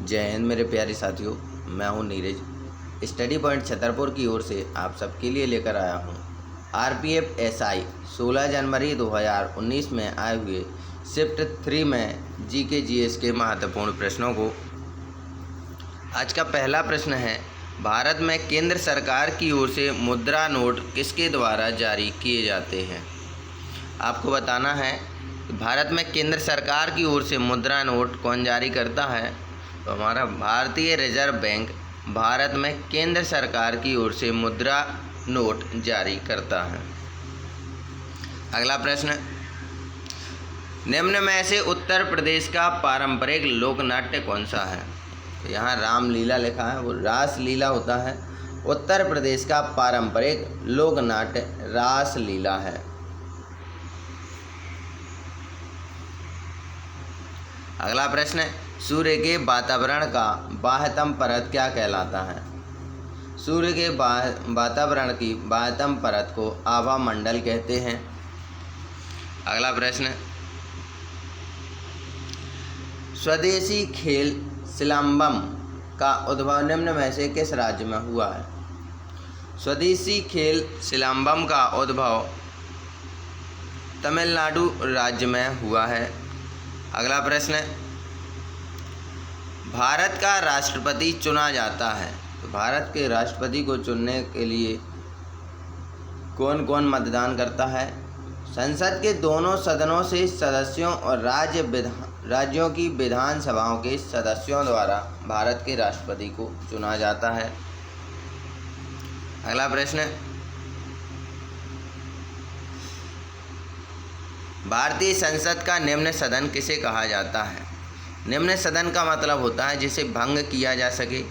जय हिंद मेरे प्यारे साथियों, मैं हूं नीरज। स्टडी पॉइंट छतरपुर की ओर से आप सबके लिए लेकर आया हूं आरपीएफ एसआई 16 जनवरी 2019 में आए हुए शिफ्ट 3 में जीके जीएस के महत्वपूर्ण प्रश्नों को। आज का पहला प्रश्न है, भारत में केंद्र सरकार की ओर से मुद्रा नोट किसके द्वारा जारी किए जाते हैं। आपको बताना है भारत में केंद्र सरकार की ओर से मुद्रा नोट कौन जारी करता है। तो हमारा भारतीय रिजर्व बैंक भारत में केंद्र सरकार की ओर से मुद्रा नोट जारी करता है। अगला प्रश्न, निम्न में से उत्तर प्रदेश का पारंपरिक लोक नाट्य कौन सा है। तो यहाँ रामलीला लिखा है, वो रास लीला होता है। उत्तर प्रदेश का पारंपरिक लोक नाट्य रास लीला है। अगला प्रश्न, सूर्य के वातावरण का बाह्यतम परत क्या कहलाता है। सूर्य के वातावरण की बाह्यतम परत को आभा मंडल कहते हैं। अगला प्रश्न, स्वदेशी खेल सिलंबम का उद्भव निम्न में से किस राज्य में हुआ है। स्वदेशी खेल सिलंबम का उद्भव तमिलनाडु राज्य में हुआ है। अगला प्रश्न, भारत का राष्ट्रपति चुना जाता है। तो भारत के राष्ट्रपति को चुनने के लिए कौन कौन मतदान करता है। संसद के दोनों सदनों से सदस्यों और राज्यों की विधानसभाओं के सदस्यों द्वारा भारत के राष्ट्रपति को चुना जाता है। अगला प्रश्न, भारतीय संसद का निम्न सदन किसे कहा जाता है। निम्न सदन का मतलब होता है जिसे भंग किया जा सके।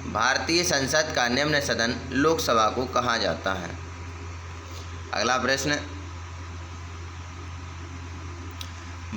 भारतीय संसद का निम्न सदन लोकसभा को कहा जाता है। अगला प्रश्न,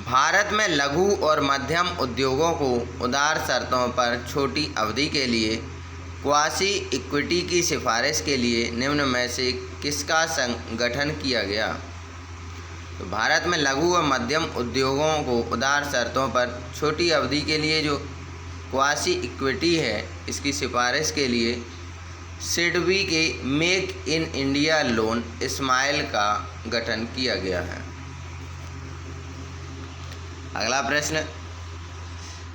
भारत में लघु और मध्यम उद्योगों को उदार शर्तों पर छोटी अवधि के लिए क्वासी इक्विटी की सिफारिश के लिए निम्न में से किसका गठन किया गया। तो भारत में लघु और मध्यम उद्योगों को उदार शर्तों पर छोटी अवधि के लिए जो क्वासी इक्विटी है, इसकी सिफारिश के लिए सिडबी के make in India loan smile का गठन किया गया है। अगला प्रश्न,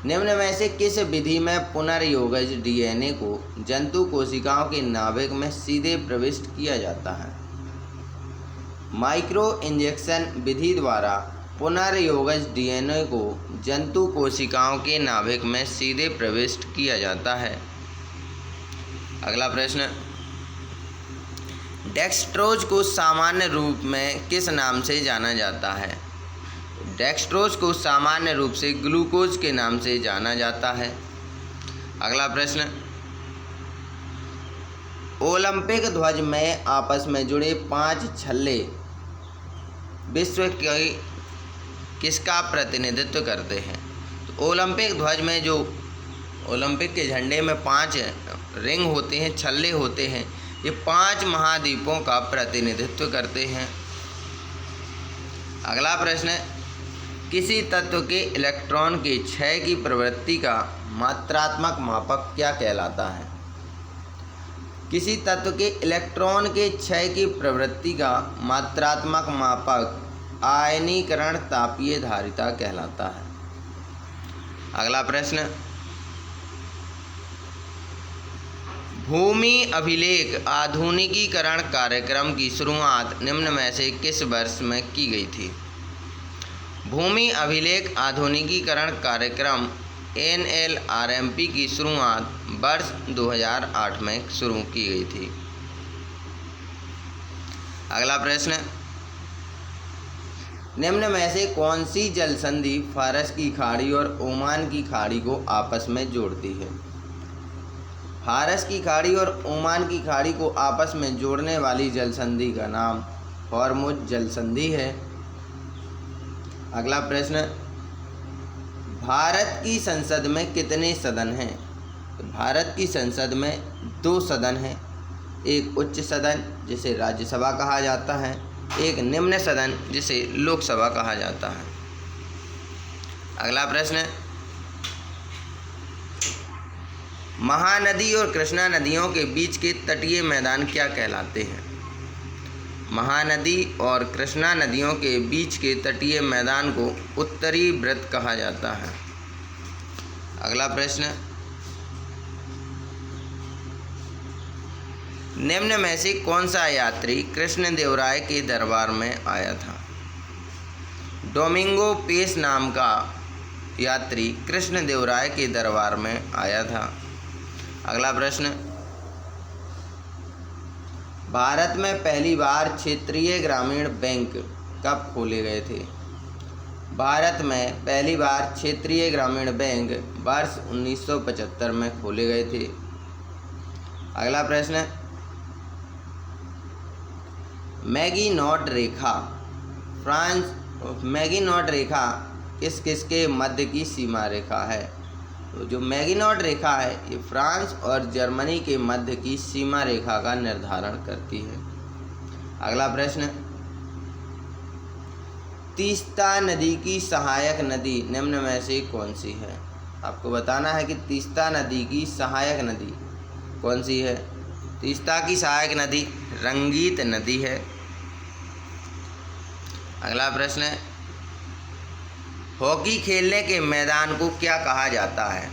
निम्न में से किस विधि में पुनर्योगज डीएनए को जंतु कोशिकाओं के नाभिक में सीधे प्रविष्ट किया जाता है। माइक्रो इंजेक्शन विधि द्वारा पुनर्योगज डीएनए को जंतु कोशिकाओं के नाभिक में सीधे प्रविष्ट किया जाता है। अगला प्रश्न, डेक्सट्रोज को सामान्य रूप में किस नाम से जाना जाता है। डेक्सट्रोज को सामान्य रूप से ग्लूकोज के नाम से जाना जाता है। अगला प्रश्न, ओलंपिक ध्वज में आपस में जुड़े 5 छल्ले विश्व की किसका प्रतिनिधित्व करते हैं। तो ओलंपिक ध्वज में जो ओलंपिक के झंडे में 5 रिंग होते हैं, छल्ले होते हैं, ये 5 महाद्वीपों का प्रतिनिधित्व करते हैं। अगला प्रश्न, किसी तत्व के इलेक्ट्रॉन के क्षय की प्रवृत्ति का मात्रात्मक मापक क्या कहलाता है। किसी तत्व के इलेक्ट्रॉन के क्षय की प्रवृत्ति का मात्रात्मक मापक आयनीकरण तापीय धारिता कहलाता है। अगला प्रश्न, भूमि अभिलेख आधुनिकीकरण कार्यक्रम की शुरुआत निम्न में से किस वर्ष में की गई थी। भूमि अभिलेख आधुनिकीकरण कार्यक्रम NLRMP की शुरुआत वर्ष 2008 में शुरू की गई थी। अगला प्रश्न, निम्न में से कौन सी जल संधि फारस की खाड़ी और ओमान की खाड़ी को आपस में जोड़ती है। फारस की खाड़ी और ओमान की खाड़ी को आपस में जोड़ने वाली जल संधि का नाम हॉर्मुज जल संधि है। अगला प्रश्न, भारत की संसद में कितने सदन हैं। तो भारत की संसद में 2 सदन हैं, एक उच्च सदन जिसे राज्यसभा कहा जाता है, एक निम्न सदन जिसे लोकसभा कहा जाता है। अगला प्रश्न, महानदी और कृष्णा नदियों के बीच के तटीय मैदान क्या कहलाते हैं? महानदी और कृष्णा नदियों के बीच के तटीय मैदान को उत्तरी वृत्त कहा जाता है। अगला प्रश्न, निम्न में से कौन सा यात्री कृष्णदेवराय के दरबार में आया था? डोमिंगो पेस नाम का यात्री कृष्णदेवराय के दरबार में आया था। अगला प्रश्न, भारत में पहली बार क्षेत्रीय ग्रामीण बैंक कब खोले गए थे? भारत में पहली बार क्षेत्रीय ग्रामीण बैंक वर्ष 1975 में खोले गए थे। अगला प्रश्न, मैगिनॉट रेखा मैगिनॉट रेखा किस किस के मध्य की सीमा रेखा है? तो जो मैगिनॉट रेखा है ये फ्रांस और जर्मनी के मध्य की सीमा रेखा का निर्धारण करती है। अगला प्रश्न, तीस्ता नदी की सहायक नदी निम्न में से कौन सी है? आपको बताना है कि तीस्ता नदी की सहायक नदी कौन सी है। तीस्ता की सहायक नदी रंगीत नदी है। अगला प्रश्न है, हॉकी खेलने के मैदान को क्या कहा जाता है?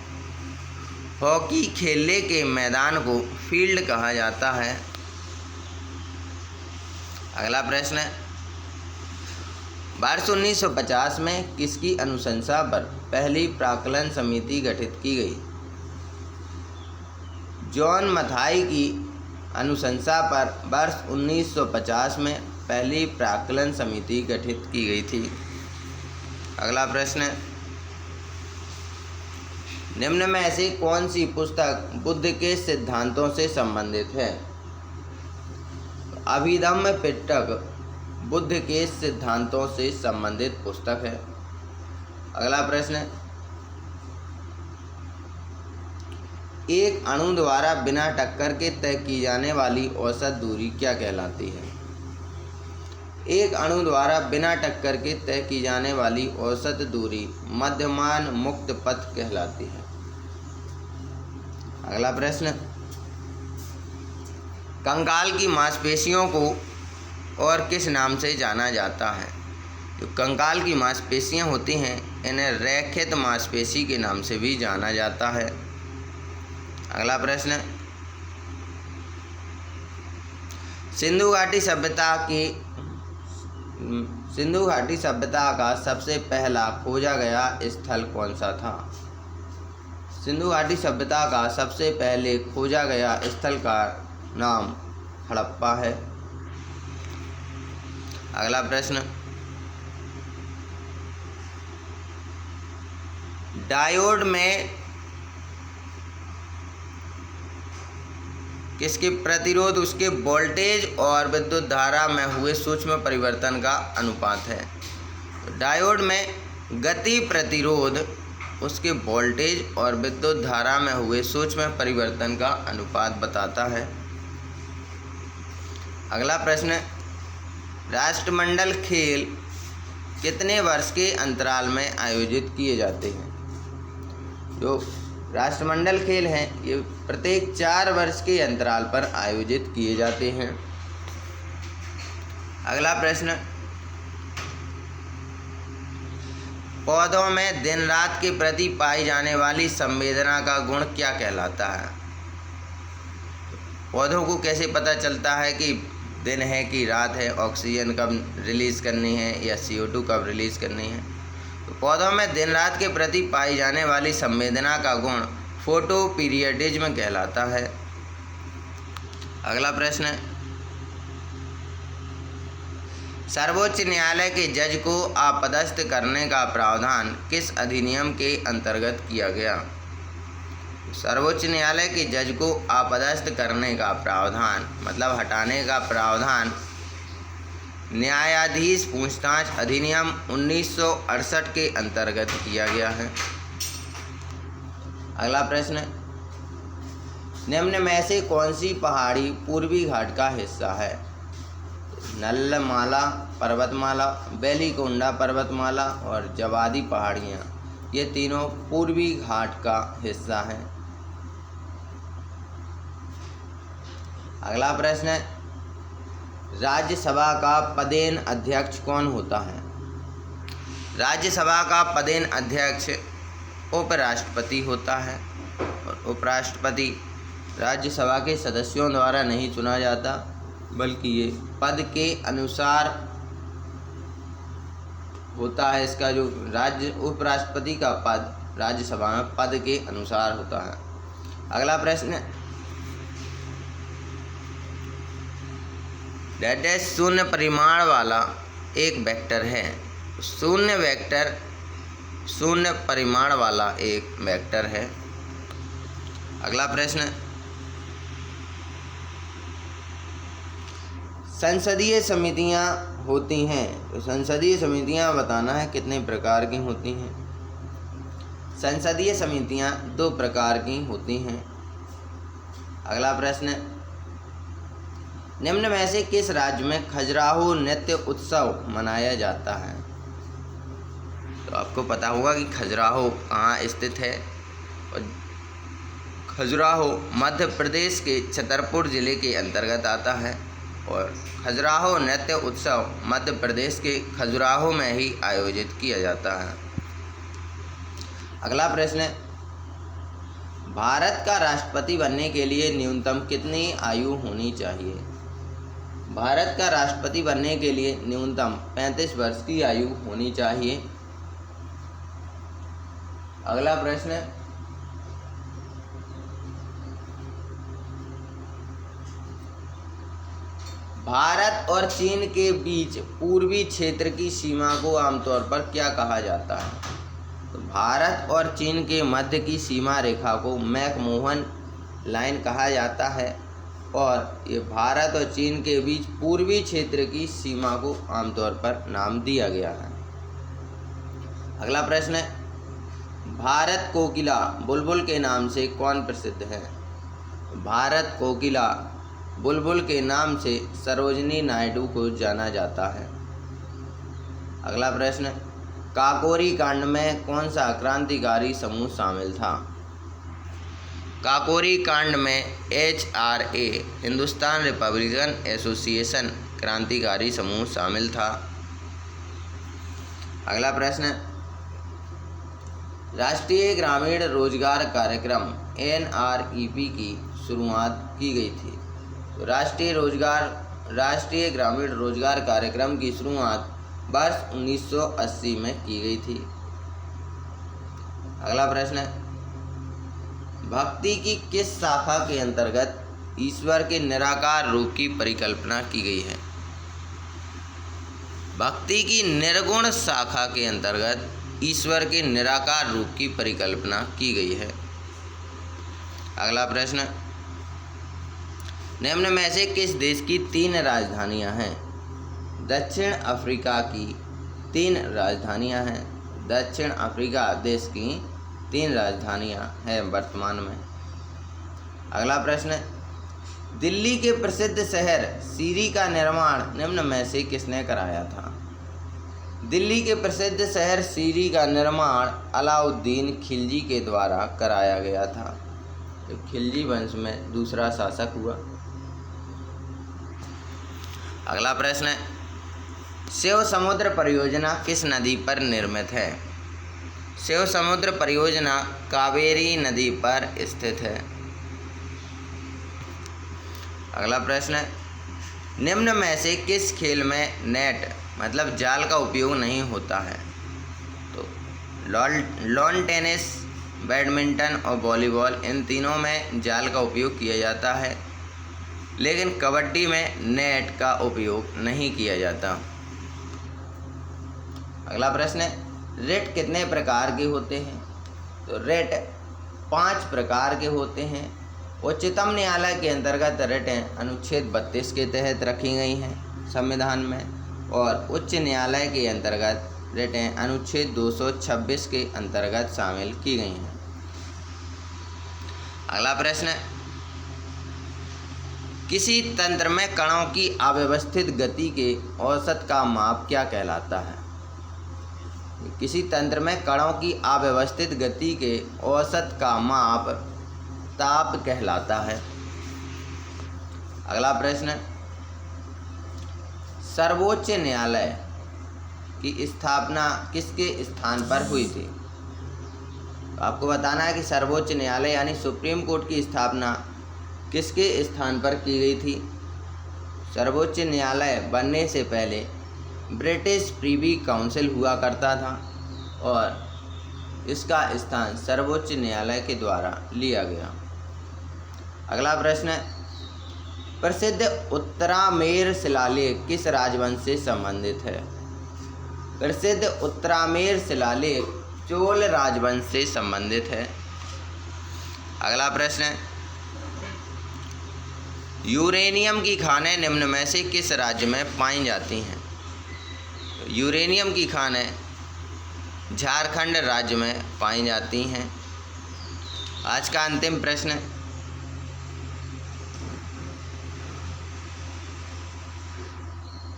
हॉकी खेलने के मैदान को फील्ड कहा जाता है। अगला प्रश्न है, वर्ष 1950 में किसकी अनुशंसा पर पहली प्राक्कलन समिति गठित की गई? जॉन मथाई की अनुशंसा पर वर्ष 1950 में पहली प्राक्कलन समिति गठित की गई थी। अगला प्रश्न, निम्न में से कौन सी पुस्तक बुद्ध के सिद्धांतों से संबंधित है? अभिधम्म पिटक बुद्ध के सिद्धांतों से संबंधित पुस्तक है। अगला प्रश्न, एक अणु द्वारा बिना टक्कर के तय की जाने वाली औसत दूरी क्या कहलाती है? एक अणु द्वारा बिना टक्कर के तय की जाने वाली औसत दूरी मध्यमान मुक्त पथ कहलाती है। अगला प्रश्न, कंकाल की मांसपेशियों को और किस नाम से जाना जाता है? जो कंकाल की मांसपेशियां होती हैं इन्हें रैखित मांसपेशी के नाम से भी जाना जाता है। अगला प्रश्न, सिंधु घाटी सभ्यता का सबसे पहला खोजा गया स्थल कौन सा था? सिंधु घाटी सभ्यता का सबसे पहले खोजा गया स्थल का नाम हड़प्पा है। अगला प्रश्न, डायोड में किसके प्रतिरोध उसके वोल्टेज और विद्युत धारा में हुए सूक्ष्म परिवर्तन का अनुपात है? डायोड में गति प्रतिरोध उसके वोल्टेज और विद्युत धारा में हुए सूक्ष्म परिवर्तन का अनुपात बताता है। अगला प्रश्न, राष्ट्रमंडल खेल कितने वर्ष के अंतराल में आयोजित किए जाते हैं? जो राष्ट्रमंडल खेल हैं ये प्रत्येक 4 वर्ष के अंतराल पर आयोजित किए जाते हैं। अगला प्रश्न, पौधों में दिन रात के प्रति पाई जाने वाली संवेदना का गुण क्या कहलाता है? पौधों को कैसे पता चलता है कि दिन है कि रात है, ऑक्सीजन कब रिलीज़ करनी है या CO2 कब रिलीज़ करनी है? तो पौधों में दिन रात के प्रति पाई जाने वाली संवेदना का गुण फोटो पीरियडिज्म कहलाता है। अगला प्रश्न, सर्वोच्च न्यायालय के जज को अपदस्थ करने का प्रावधान किस अधिनियम के अंतर्गत किया गया? सर्वोच्च न्यायालय के जज को अपदस्थ करने का प्रावधान मतलब हटाने का प्रावधान न्यायाधीश पूछताछ अधिनियम 1968 के अंतर्गत किया गया है। अगला प्रश्न, निम्न में से कौन सी पहाड़ी पूर्वी घाट का हिस्सा है? नल्लमाला पर्वतमाला, बेलीकोंडा पर्वतमाला और जवादी पहाड़ियाँ, ये तीनों पूर्वी घाट का हिस्सा हैं। अगला प्रश्न है, राज्यसभा का पदेन अध्यक्ष कौन होता है? राज्यसभा का पदेन अध्यक्ष उपराष्ट्रपति होता है और उपराष्ट्रपति राज्यसभा के सदस्यों द्वारा नहीं चुना जाता, बल्कि ये पद के अनुसार होता है। इसका जो उपराष्ट्रपति का पद राज्यसभा में पद के अनुसार होता है। अगला प्रश्न, डैश शून्य परिमाण वाला एक वेक्टर है। शून्य परिमाण वाला एक वेक्टर है। अगला प्रश्न, संसदीय समितियां होती हैं, तो संसदीय समितियां बताना है कितने प्रकार की होती हैं। संसदीय समितियां 2 प्रकार की होती हैं। अगला प्रश्न, निम्न में से किस राज्य में खजुराहो नृत्य उत्सव मनाया जाता है? तो आपको पता होगा कि खजुराहो कहाँ स्थित है। और खजुराहो मध्य प्रदेश के छतरपुर जिले के अंतर्गत आता है और खजुराहो नृत्य उत्सव मध्य प्रदेश के खजुराहो में ही आयोजित किया जाता है। अगला प्रश्न है, भारत का राष्ट्रपति बनने के लिए न्यूनतम कितनी आयु होनी चाहिए? भारत का राष्ट्रपति बनने के लिए न्यूनतम 35 वर्ष की आयु होनी चाहिए। अगला प्रश्न है, भारत और चीन के बीच पूर्वी क्षेत्र की सीमा को आमतौर पर क्या कहा जाता है? तो भारत और चीन के मध्य की सीमा रेखा को मैकमोहन लाइन कहा जाता है और ये भारत और चीन के बीच पूर्वी क्षेत्र की सीमा को आमतौर पर नाम दिया गया है। अगला प्रश्न है, भारत कोकिला बुलबुल के नाम से कौन प्रसिद्ध है? भारत कोकिला बुलबुल के नाम से सरोजिनी नायडू को जाना जाता है। अगला प्रश्न, काकोरी कांड में कौन सा क्रांतिकारी समूह शामिल था? काकोरी कांड में HRA हिंदुस्तान रिपब्लिकन एसोसिएशन क्रांतिकारी समूह शामिल था। अगला प्रश्न, राष्ट्रीय ग्रामीण रोजगार कार्यक्रम NREP की शुरुआत की गई थी। तो राष्ट्रीय ग्रामीण रोजगार कार्यक्रम की शुरुआत वर्ष 1980 में की गई थी। अगला प्रश्न है, भक्ति की किस शाखा के अंतर्गत ईश्वर के निराकार रूप की परिकल्पना की गई है? भक्ति की निर्गुण शाखा के अंतर्गत ईश्वर के निराकार रूप की परिकल्पना की गई है। अगला प्रश्न, निम्न में से किस देश की 3 राजधानियां हैं? दक्षिण अफ्रीका की 3 राजधानियां हैं। दक्षिण अफ्रीका देश की 3 राजधानियां हैं वर्तमान में। अगला प्रश्न, दिल्ली के प्रसिद्ध शहर सीरी का निर्माण निम्न में से किसने कराया था? दिल्ली के प्रसिद्ध शहर सीरी का निर्माण अलाउद्दीन खिलजी के द्वारा कराया गया था, जो खिलजी वंश में दूसरा शासक हुआ। अगला प्रश्न है, शिव समुद्र परियोजना किस नदी पर निर्मित है? शिव समुद्र परियोजना कावेरी नदी पर स्थित है। अगला प्रश्न है, निम्न में से किस खेल में नेट मतलब जाल का उपयोग नहीं होता है? तो लॉन टेनिस, बैडमिंटन और वॉलीबॉल, इन तीनों में जाल का उपयोग किया जाता है, लेकिन कबड्डी में नेट का उपयोग नहीं किया जाता। अगला प्रश्न है, रेट कितने प्रकार के होते हैं? तो रेट 5 प्रकार के होते हैं। उच्चतम न्यायालय के अंतर्गत रेटें अनुच्छेद 32 के तहत रखी गई हैं संविधान में, और उच्च न्यायालय के अंतर्गत रेटें अनुच्छेद 226 के अंतर्गत शामिल की गई हैं। अगला प्रश्न, किसी तंत्र में कणों की अव्यवस्थित गति के औसत का माप क्या कहलाता है? किसी तंत्र में कणों की अव्यवस्थित गति के औसत का माप ताप कहलाता है। अगला प्रश्न, सर्वोच्च न्यायालय की स्थापना किसके स्थान पर हुई थी? आपको बताना है कि सर्वोच्च न्यायालय यानी सुप्रीम कोर्ट की स्थापना किसके स्थान पर की गई थी? सर्वोच्च न्यायालय बनने से पहले ब्रिटिश प्रीवी काउंसिल हुआ करता था और इसका स्थान सर्वोच्च न्यायालय के द्वारा लिया गया। अगला प्रश्न है, प्रसिद्ध उत्तरामेर शिलालेख किस राजवंश से संबंधित है? प्रसिद्ध उत्तरामेर शिलालेख चोल राजवंश से संबंधित है। अगला प्रश्न है, यूरेनियम की खानें निम्न में से किस राज्य में पाई जाती हैं? यूरेनियम की खानें झारखंड राज्य में पाई जाती हैं। आज का अंतिम प्रश्न,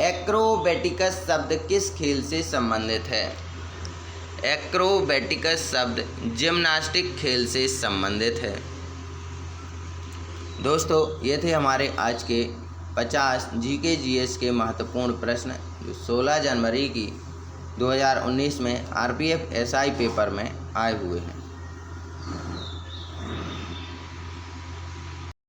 एक्रोबैटिकस शब्द किस खेल से संबंधित है? एक्रोबैटिकस शब्द जिम्नास्टिक खेल से संबंधित है। दोस्तों, ये थे हमारे आज के 50 जीके जीएस के महत्वपूर्ण प्रश्न जो 16 जनवरी की 2019 में आरपीएफ एसआई पेपर में आए हुए हैं।